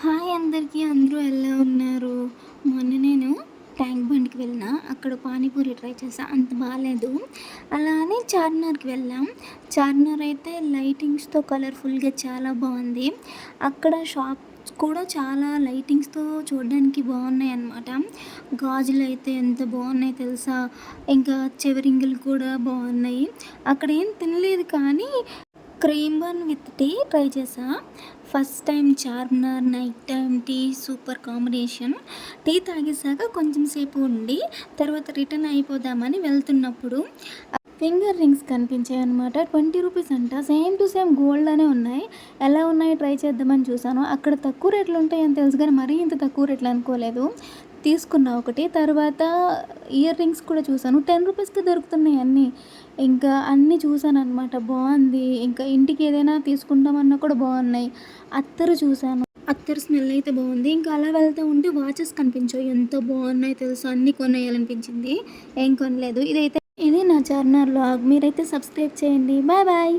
Hi అందరికీ! అందరూ ఎలా ఉన్నారు? మొన్న నేను ట్యాంక్ బండ్‌కి వెళ్ళినా. అక్కడ పానీపూరి ట్రై చేశా. అంత బాలేదు. అలా అని చార్మినార్‌కి వెళ్ళాం. చార్మినార్ అయితే లైటింగ్స్‌తో కలర్‌ఫుల్‌గా చాలా బావుంది. అక్కడ షాప్స్ కూడా చాలా లైటింగ్స్‌తో చూడడానికి బాగున్నాయన్నమాట. గాజులైతే ఎంత బాగున్నాయి తెలుసా? ఇంకా చెవిరింగులు కూడా బాగున్నాయి. అక్కడేం తినలేదు కానీ cream bun with tea try చేశా. First time Charminar night time tea super combination. Tea తాగేసాక కొంచెం సేపు ఉండి తర్వాత రిటర్న్ అయిపోదామని వెళ్తున్నప్పుడు ఫింగర్ రింగ్స్ కనిపించాయన్నమాట. 20 రూపీస్ అంట. సేమ్ టు సేమ్ గోల్డ్‌లానే ఉన్నాయి. ఎలా ఉన్నాయి ట్రై చేద్దామని చూసాను. అక్కడ తక్కువ రేట్లు ఉంటాయని తెలుసు కానీ మరీ ఇంత తక్కువ రేట్లు అనుకోలేదు. తీసుకున్నా ఒకటి. తర్వాత ఇయర్ రింగ్స్ కూడా చూసాను. 10 రూపీస్‌కి దొరుకుతున్నాయి అన్నీ. ఇంకా అన్నీ చూసాననమాట. బావుంది. ఇంకా ఇంటికి ఏదైనా తీసుకుంటామన్నా కూడా బాగున్నాయి. అత్తరు చూసాను. అత్తరు స్మెల్ అయితే బాగుంది. ఇంకా అలా వెళ్తూ ఉంటే వాచెస్ కనిపించాయి. ఎంత బాగున్నాయి తెలుసా? అన్నీ కొనేయాలనిపించింది. ఏం కొనలేదు. ఇది నా చార్మినార్ వ్లాగ్. మీరైతే సబ్స్క్రైబ్ చేయండి. Bye bye.